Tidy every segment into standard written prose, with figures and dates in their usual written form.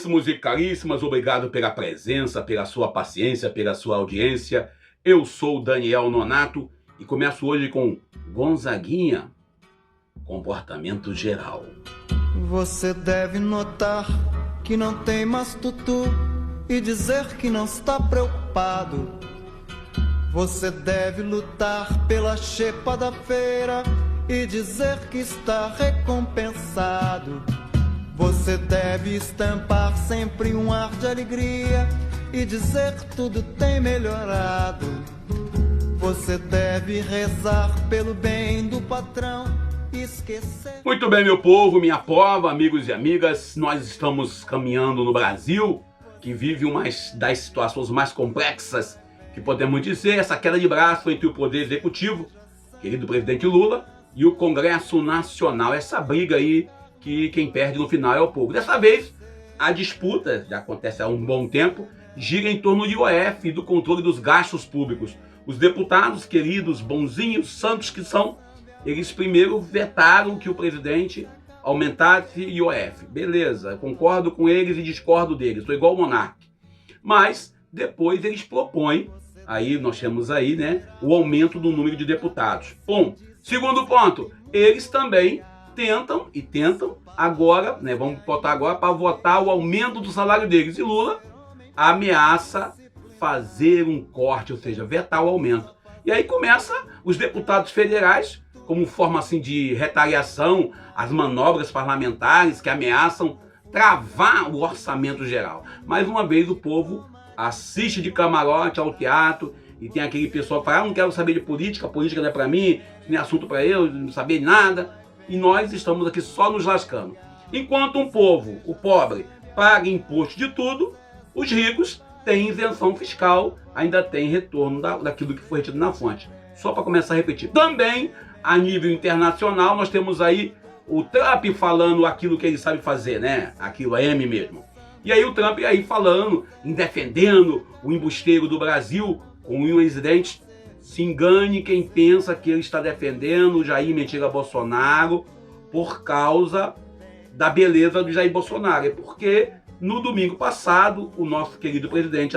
Caríssimos e caríssimas, obrigado pela presença, pela sua paciência, pela sua audiência. Eu sou o Daniel Nonato e começo hoje com Gonzaguinha, comportamento geral. Você deve notar que não tem mais tutu e dizer que não está preocupado. Você deve lutar pela xepa da feira e dizer que está recompensado. Você deve estampar sempre um ar de alegria e dizer que tudo tem melhorado. Você deve rezar pelo bem do patrão e esquecer... Muito bem, meu povo, minha pova, amigos e amigas, nós estamos caminhando no Brasil, que vive uma das situações mais complexas, que podemos dizer, essa queda de braço entre o Poder Executivo, querido presidente Lula, e o Congresso Nacional, essa briga aí, que quem perde no final é o povo. Dessa vez, a disputa, já acontece há um bom tempo, gira em torno do IOF e do controle dos gastos públicos. Os deputados, queridos, bonzinhos, santos que são, eles primeiro vetaram que o presidente aumentasse IOF. Beleza, concordo com eles e discordo deles, sou igual o Monark. Mas, depois eles propõem, aí nós temos aí, né, o aumento do número de deputados. Segundo ponto, eles também tentam agora, né, vamos botar agora para votar o aumento do salário deles. E Lula ameaça fazer um corte, ou seja, vetar o aumento. E aí começa os deputados federais, como forma assim de retaliação, as manobras parlamentares que ameaçam travar o orçamento geral. Mais uma vez o povo assiste de camarote ao teatro e tem aquele pessoal que fala, não quero saber de política, política não é para mim, não é assunto para eu, não saber de nada. E nós estamos aqui só nos lascando. Enquanto um povo, o pobre, paga imposto de tudo, os ricos têm isenção fiscal, ainda tem retorno daquilo que foi retido na fonte. Só para começar a repetir. Também, a nível internacional, nós temos aí o Trump falando aquilo que ele sabe fazer, né? Aquilo é M mesmo. E aí o Trump aí falando, defendendo o embusteiro do Brasil com o presidente. Se engane quem pensa que ele está defendendo o Jair Mentira Bolsonaro por causa da beleza do Jair Bolsonaro. É porque no domingo passado o nosso querido presidente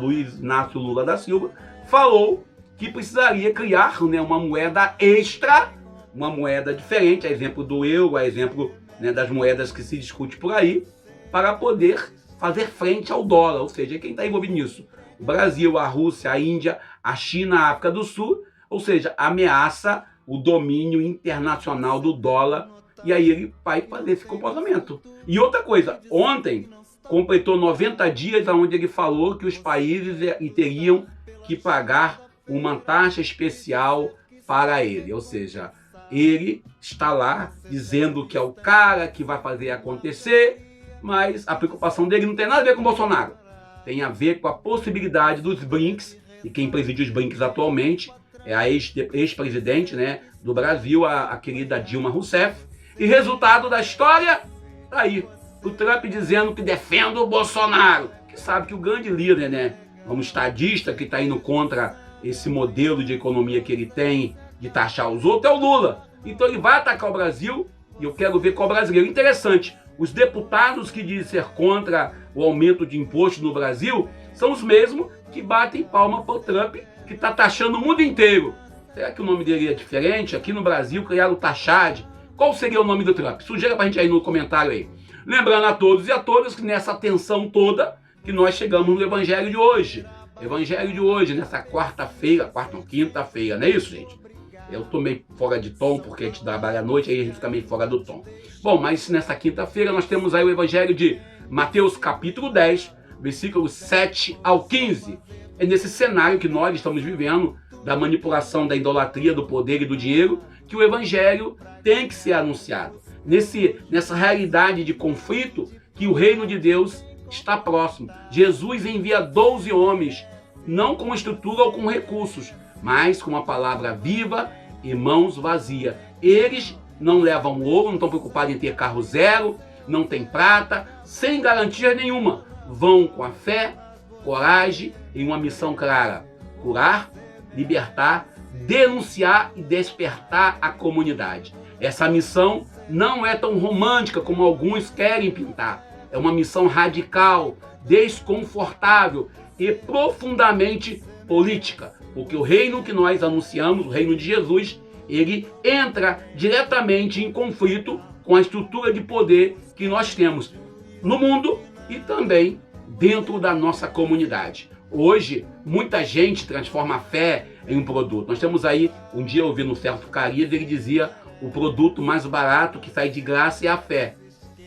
Luiz Inácio Lula da Silva falou que precisaria criar, né, uma moeda extra, uma moeda diferente, a exemplo do euro, a exemplo, né, das moedas que se discute por aí, para poder fazer frente ao dólar. Ou seja, quem está envolvido nisso? O Brasil, a Rússia, a Índia, a China, a África do Sul, ou seja, ameaça o domínio internacional do dólar, e aí ele vai fazer esse comportamento. E outra coisa, ontem completou 90 dias onde ele falou que os países teriam que pagar uma taxa especial para ele, ou seja, ele está lá dizendo que é o cara que vai fazer acontecer, mas a preocupação dele não tem nada a ver com o Bolsonaro. Tem a ver com a possibilidade dos BRICS, e quem preside os BRICS atualmente é a ex-presidente, né, do Brasil, a querida Dilma Rousseff. E resultado da história, tá aí, o Trump dizendo que defende o Bolsonaro, que sabe que o grande líder, né, um estadista que está indo contra esse modelo de economia que ele tem, de taxar os outros, é o Lula. Então ele vai atacar o Brasil, e eu quero ver qual brasileiro. Interessante, os deputados que dizem ser contra o aumento de imposto no Brasil são os mesmos que batem palma para o Trump, que está taxando o mundo inteiro. Será que o nome dele é diferente? Aqui no Brasil criaram o Taxade. Qual seria o nome do Trump? Sugere para a gente aí no comentário aí. Lembrando a todos e a todas que nessa tensão toda que nós chegamos no Evangelho de hoje. Evangelho de hoje, nessa quarta-feira, quinta-feira, não é isso, gente? Eu tô meio fora de tom, porque a gente trabalha à noite, aí a gente fica meio fora do tom. Bom, mas nessa quinta-feira nós temos aí o Evangelho de Mateus capítulo 10, versículos 7 ao 15. É nesse cenário que nós estamos vivendo, da manipulação, da idolatria, do poder e do dinheiro, que o Evangelho tem que ser anunciado. Nessa realidade de conflito, que o reino de Deus está próximo. Jesus envia 12 homens, não com estrutura ou com recursos, mas com uma palavra viva e mãos vazias. Eles não levam ouro, não estão preocupados em ter carro zero, não tem prata, sem garantia nenhuma. Vão com a fé, coragem e uma missão clara: curar, libertar, denunciar e despertar a comunidade. Essa missão não é tão romântica como alguns querem pintar. é uma missão radical, desconfortável e profundamente política, porque o reino que nós anunciamos, o reino de Jesus, ele entra diretamente em conflito com a estrutura de poder que nós temos no mundo e também dentro da nossa comunidade. Hoje, muita gente transforma a fé em um produto. Nós temos aí, um dia eu ouvi no Celso Carias, ele dizia, o produto mais barato que sai de graça é a fé.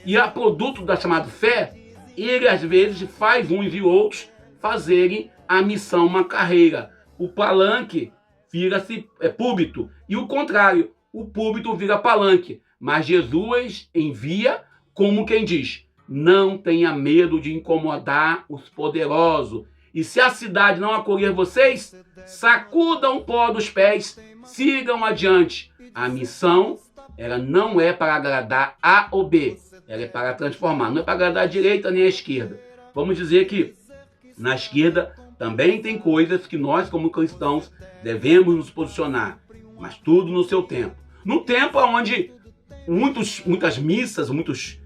E a produto da chamada fé, ele às vezes faz uns e outros fazerem a missão uma carreira. O palanque vira-se púlpito e o contrário, o púlpito vira palanque. Mas Jesus envia como quem diz, não tenha medo de incomodar os poderosos. E se a cidade não acolher vocês, sacudam o pó dos pés, sigam adiante. A missão, ela não é para agradar A ou B, ela é para transformar, não é para agradar a direita nem a esquerda. Vamos dizer que na esquerda também tem coisas que nós, como cristãos, devemos nos posicionar, mas tudo no seu tempo. No tempo onde muitas missas, muitos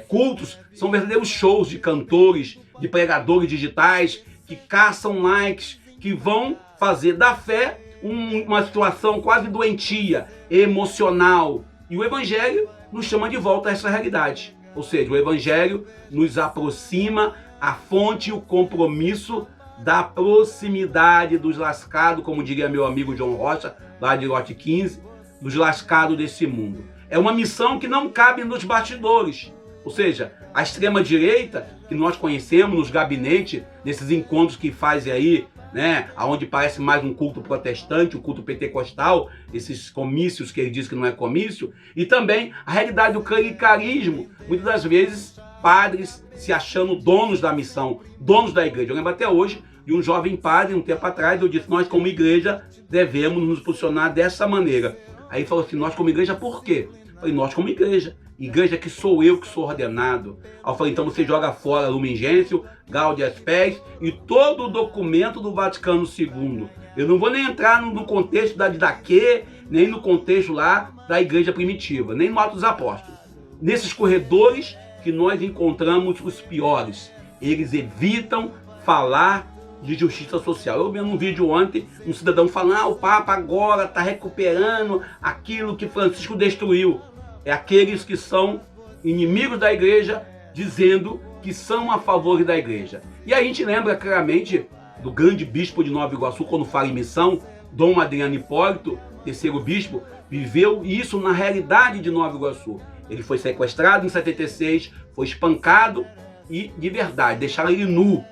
cultos são verdadeiros shows de cantores, de pregadores digitais, que caçam likes, que vão fazer da fé uma situação quase doentia, emocional. E o Evangelho nos chama de volta a essa realidade. Ou seja, o Evangelho nos aproxima a fonte e o compromisso da proximidade dos lascados, como diria meu amigo João Rocha, lá de Lote 15, dos lascados desse mundo. É uma missão que não cabe nos bastidores. Ou seja, a extrema-direita, que nós conhecemos nos gabinetes, nesses encontros que fazem aí, né, onde parece mais um culto protestante, um culto pentecostal, esses comícios que ele diz que não é comício, e também a realidade do clericarismo, muitas das vezes padres se achando donos da missão, donos da igreja. Eu lembro até hoje de um jovem padre, um tempo atrás, eu disse, nós como igreja devemos nos posicionar dessa maneira. Aí ele falou assim, nós como igreja por quê? Eu falei, nós como igreja que sou eu que sou ordenado. Aí eu falei, então você joga fora Lumen Gentium, Gaudium Spes e todo o documento do Vaticano II. Eu não vou nem entrar no contexto da Didaquê, nem no contexto lá da igreja primitiva, nem no Atos dos Apóstolos. Nesses corredores que nós encontramos os piores, eles evitam falar de justiça social. Eu vi num vídeo ontem um cidadão falando, o Papa agora está recuperando aquilo que Francisco destruiu. É aqueles que são inimigos da igreja, dizendo que são a favor da igreja. E a gente lembra claramente do grande bispo de Nova Iguaçu, quando fala em missão, Dom Adriano Hipólito, terceiro bispo, viveu isso na realidade de Nova Iguaçu. Ele foi sequestrado em 76, foi espancado e, de verdade, deixaram ele nu.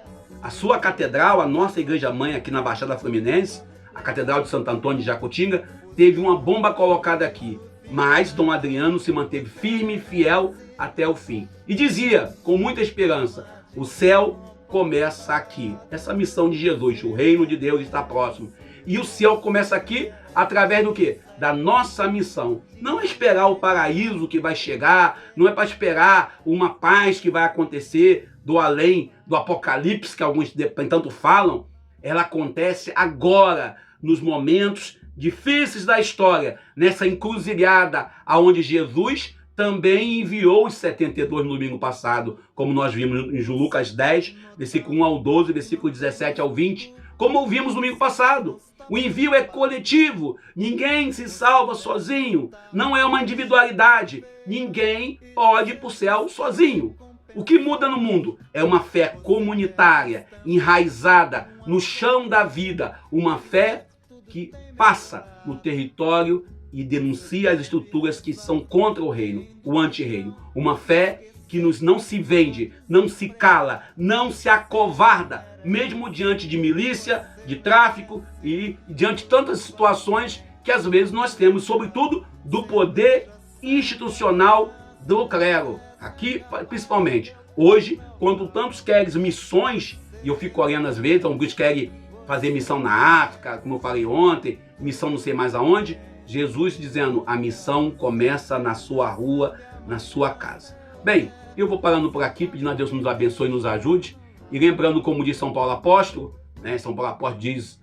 A sua catedral, a nossa igreja-mãe aqui na Baixada Fluminense, a Catedral de Santo Antônio de Jacutinga, teve uma bomba colocada aqui. Mas Dom Adriano se manteve firme e fiel até o fim. E dizia, com muita esperança, o céu começa aqui. Essa missão de Jesus, o reino de Deus está próximo. E o céu começa aqui através do quê? Da nossa missão. Não é esperar o paraíso que vai chegar, não é para esperar uma paz que vai acontecer do além, do apocalipse que alguns tanto falam. Ela acontece agora, nos momentos difíceis da história, nessa encruzilhada aonde Jesus também enviou os 72 no domingo passado, como nós vimos em Lucas 10, versículo 1 ao 12, versículo 17 ao 20, como ouvimos no domingo passado. O envio é coletivo, ninguém se salva sozinho, não é uma individualidade, ninguém pode ir para o céu sozinho. O que muda no mundo é uma fé comunitária, enraizada no chão da vida, uma fé que passa no território e denuncia as estruturas que são contra o reino, o anti-reino. Uma fé que não se vende, não se cala, não se acovarda, mesmo diante de milícia, de tráfico e diante de tantas situações que às vezes nós temos, sobretudo do poder institucional do clero. Aqui, principalmente, hoje, quando tantos querem missões, e eu fico olhando às vezes, alguns querem fazer missão na África, como eu falei ontem, missão não sei mais aonde, Jesus dizendo, a missão começa na sua rua, na sua casa. Bem, eu vou parando por aqui, pedindo a Deus que nos abençoe e nos ajude, e lembrando, como diz São Paulo Apóstolo, né, São Paulo Apóstolo diz,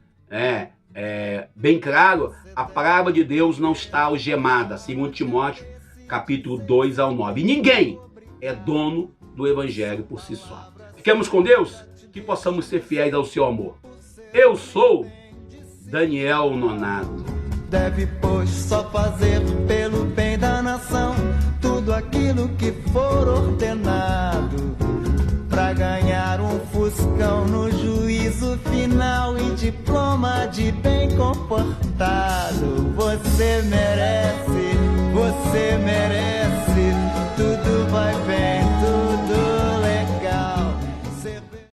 bem claro, a palavra de Deus não está algemada, segundo Timóteo, capítulo 2 ao 9. E ninguém é dono do Evangelho por si só. Fiquemos com Deus, que possamos ser fiéis ao seu amor. Eu sou Daniel Nonato. Deve, pois, só fazer pelo bem da nação tudo aquilo que for ordenado, pra ganhar um fuscão no juízo final e diploma de bem comportado. Você merece, você merece.